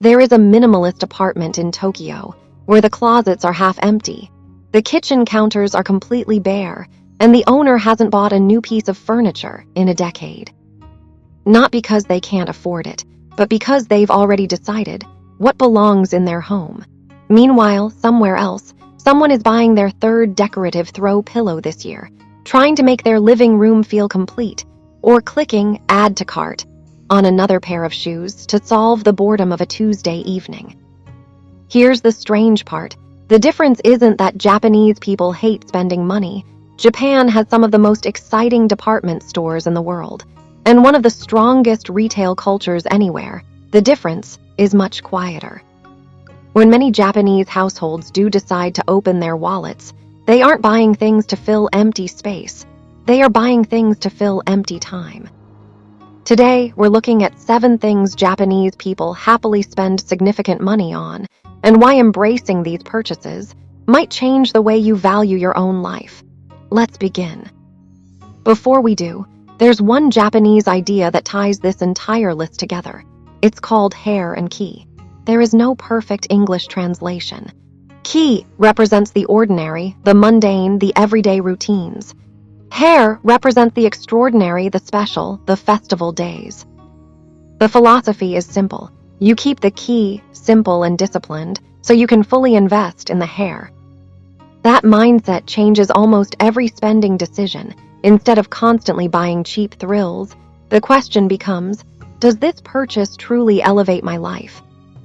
There is a minimalist apartment in Tokyo where the closets are half empty, the kitchen counters are completely bare, and the owner hasn't bought a new piece of furniture in a decade. Not because they can't afford it, but because they've already decided what belongs in their home. Meanwhile, somewhere else, someone is buying their third decorative throw pillow this year, trying to make their living room feel complete, or clicking add to cart on another pair of shoes to solve the boredom of a Tuesday evening. Here's the strange part. The difference isn't that Japanese people hate spending money. Japan has some of the most exciting department stores in the world, and one of the strongest retail cultures anywhere. The difference is much quieter. When many Japanese households do decide to open their wallets, they aren't buying things to fill empty space. They are buying things to fill empty time. Today, we're looking at 7 things Japanese people happily spend significant money on, and why embracing these purchases might change the way you value your own life. Let's begin. Before we do, there's one Japanese idea that ties this entire list together. It's called hair and ki. There is no perfect English translation. Ki represents the ordinary, the mundane, the everyday routines. Hair represents the extraordinary, the special, the festival days. The philosophy is simple. You keep the ki simple and disciplined so you can fully invest in the hair. That mindset changes almost every spending decision. Instead of constantly buying cheap thrills, the question becomes, does this purchase truly elevate my life?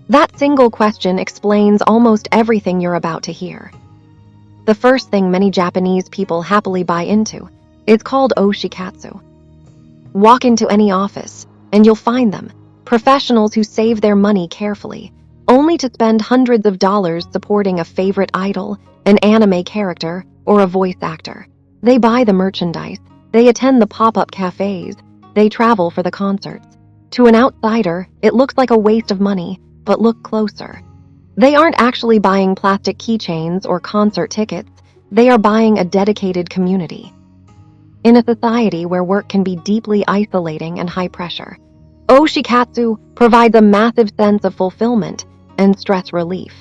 That single question explains almost everything you're about to hear. The first thing many Japanese people happily buy into is called oshikatsu. Walk into any office, and you'll find them, professionals who save their money carefully, only to spend hundreds of dollars supporting a favorite idol, an anime character, or a voice actor. They buy the merchandise, they attend the pop-up cafes, they travel for the concerts. To an outsider, it looks like a waste of money, but look closer. They aren't actually buying plastic keychains or concert tickets, they are buying a dedicated community. In a society where work can be deeply isolating and high pressure, oshikatsu provides a massive sense of fulfillment and stress relief.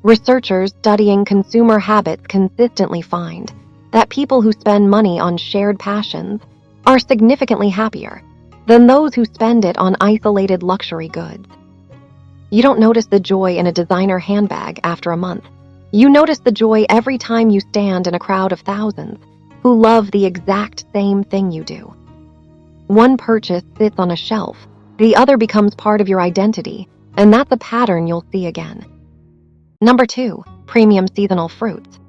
Researchers studying consumer habits consistently find that people who spend money on shared passions are significantly happier than those who spend it on isolated luxury goods. You don't notice the joy in a designer handbag after a month. You notice the joy every time you stand in a crowd of thousands who love the exact same thing you do. One purchase sits on a shelf, the other becomes part of your identity, and that's a pattern you'll see again. Number 2, premium seasonal fruits.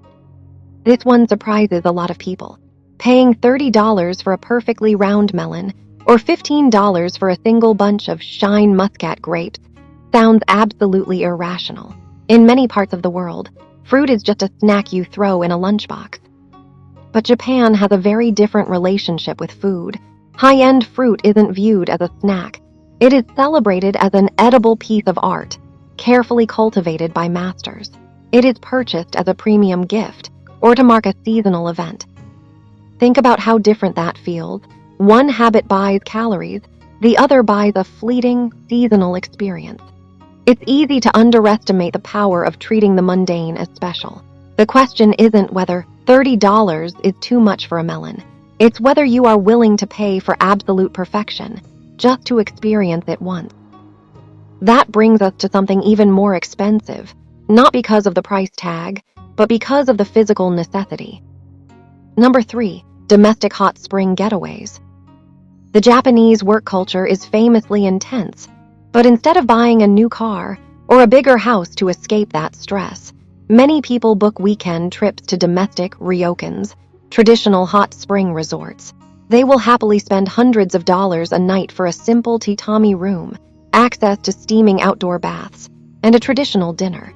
This one surprises a lot of people. Paying $30 for a perfectly round melon or $15 for a single bunch of Shine Muscat grapes sounds absolutely irrational. In many parts of the world, fruit is just a snack you throw in a lunchbox. But Japan has a very different relationship with food. High-end fruit isn't viewed as a snack. It is celebrated as an edible piece of art, carefully cultivated by masters. It is purchased as a premium gift or to mark a seasonal event. Think about how different that feels. One habit buys calories, the other buys a fleeting, seasonal experience. It's easy to underestimate the power of treating the mundane as special. The question isn't whether $30 is too much for a melon. It's whether you are willing to pay for absolute perfection just to experience it once. That brings us to something even more expensive, not because of the price tag, but because of the physical necessity. Number 3, domestic hot spring getaways. The Japanese work culture is famously intense, but instead of buying a new car or a bigger house to escape that stress, many people book weekend trips to domestic ryokans, traditional hot spring resorts. They will happily spend hundreds of dollars a night for a simple tatami room, access to steaming outdoor baths, and a traditional dinner.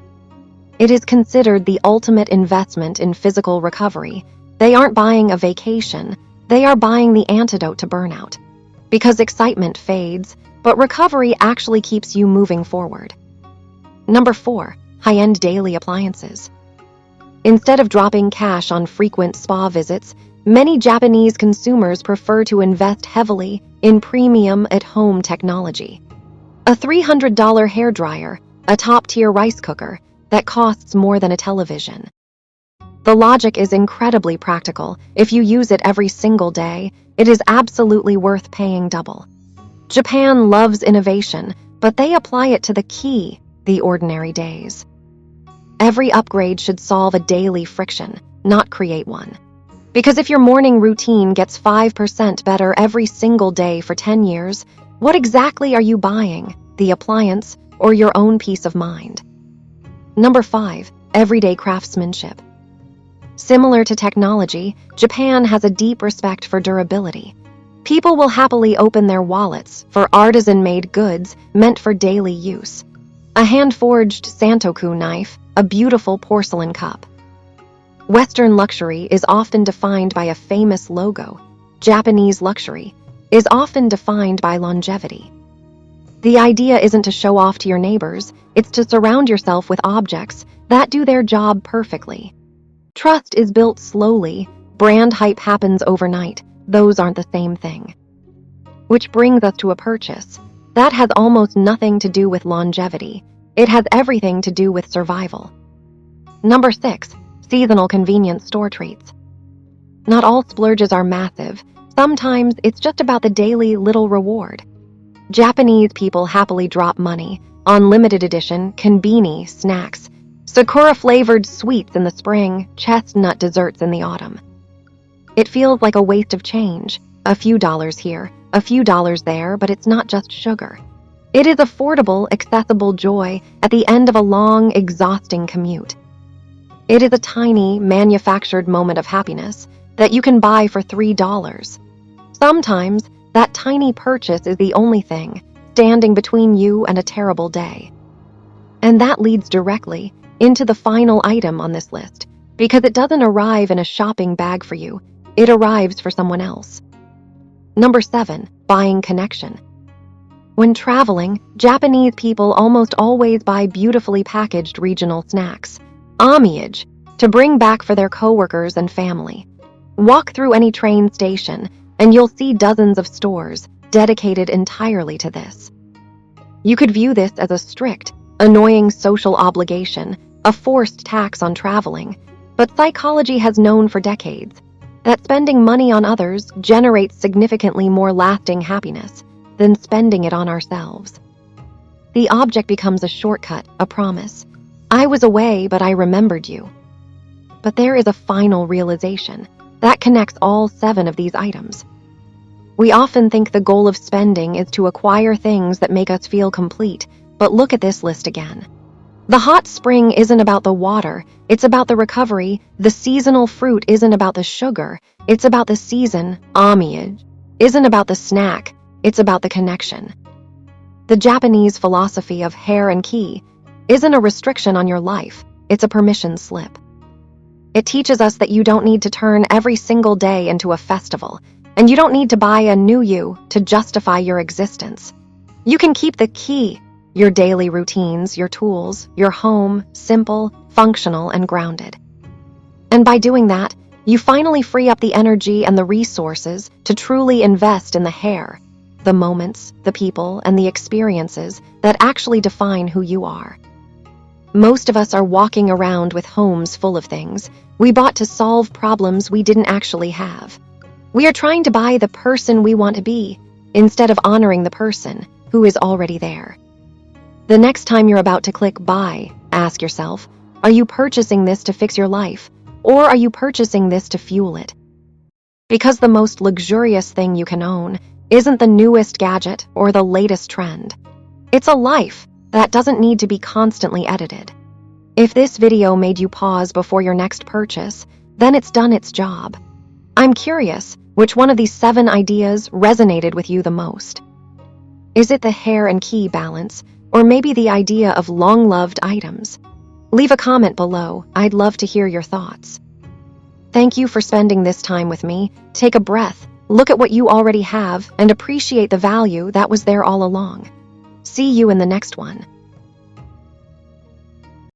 It is considered the ultimate investment in physical recovery. They aren't buying a vacation, they are buying the antidote to burnout. Because excitement fades, but recovery actually keeps you moving forward. Number 4, high-end daily appliances. Instead of dropping cash on frequent spa visits, many Japanese consumers prefer to invest heavily in premium at-home technology. A $300 hairdryer, a top-tier rice cooker that costs more than a television. The logic is incredibly practical. If you use it every single day, it is absolutely worth paying double. Japan loves innovation, but they apply it to the ordinary days. Every upgrade should solve a daily friction, not create one. Because if your morning routine gets 5% better every single day for 10 years, what exactly are you buying, the appliance or your own peace of mind? Number 5, everyday craftsmanship. Similar to technology, Japan has a deep respect for durability. People will happily open their wallets for artisan-made goods meant for daily use. A hand-forged santoku knife, a beautiful porcelain cup. Western luxury is often defined by a famous logo. Japanese luxury is often defined by longevity. The idea isn't to show off to your neighbors, it's to surround yourself with objects that do their job perfectly. Trust is built slowly, brand hype happens overnight. Those aren't the same thing. Which brings us to a purchase. That has almost nothing to do with longevity. It has everything to do with survival. Number 6, seasonal convenience store treats. Not all splurges are massive. Sometimes it's just about the daily little reward. Japanese people happily drop money on limited edition konbini snacks, sakura-flavored sweets in the spring, chestnut desserts in the autumn. It feels like a waste of change. A few dollars here, a few dollars there, but it's not just sugar. It is affordable, accessible joy at the end of a long, exhausting commute. It is a tiny, manufactured moment of happiness that you can buy for $3. Sometimes, that tiny purchase is the only thing standing between you and a terrible day. And that leads directly into the final item on this list, because it doesn't arrive in a shopping bag for you, it arrives for someone else. Number 7, buying connection. When traveling, Japanese people almost always buy beautifully packaged regional snacks, homage, to bring back for their coworkers and family. Walk through any train station, and you'll see dozens of stores dedicated entirely to this. You could view this as a strict, annoying social obligation, a forced tax on traveling, but psychology has known for decades that spending money on others generates significantly more lasting happiness than spending it on ourselves. The object becomes a shortcut, a promise. I was away, but I remembered you. But there is a final realization that connects all 7 of these items. We often think the goal of spending is to acquire things that make us feel complete, but look at this list again. The hot spring isn't about the water, it's about the recovery. The seasonal fruit isn't about the sugar, it's about the season. Homage isn't about the snack, it's about the connection. The Japanese philosophy of hair and key isn't a restriction on your life, it's a permission slip. It teaches us that you don't need to turn every single day into a festival, and you don't need to buy a new you to justify your existence. You can keep the key, your daily routines, your tools, your home, simple, functional, and grounded. And by doing that, you finally free up the energy and the resources to truly invest in the hair, the moments, the people, and the experiences that actually define who you are. Most of us are walking around with homes full of things we bought to solve problems we didn't actually have. We are trying to buy the person we want to be, instead of honoring the person who is already there. The next time you're about to click buy, ask yourself, are you purchasing this to fix your life, or are you purchasing this to fuel it? Because the most luxurious thing you can own isn't the newest gadget or the latest trend. It's a life that doesn't need to be constantly edited. If this video made you pause before your next purchase, then it's done its job. I'm curious, which one of these 7 ideas resonated with you the most? Is it the hair and key balance, or maybe the idea of long-loved items? Leave a comment below. I'd love to hear your thoughts. Thank you for spending this time with me. Take a breath, look at what you already have, and appreciate the value that was there all along. See you in the next one.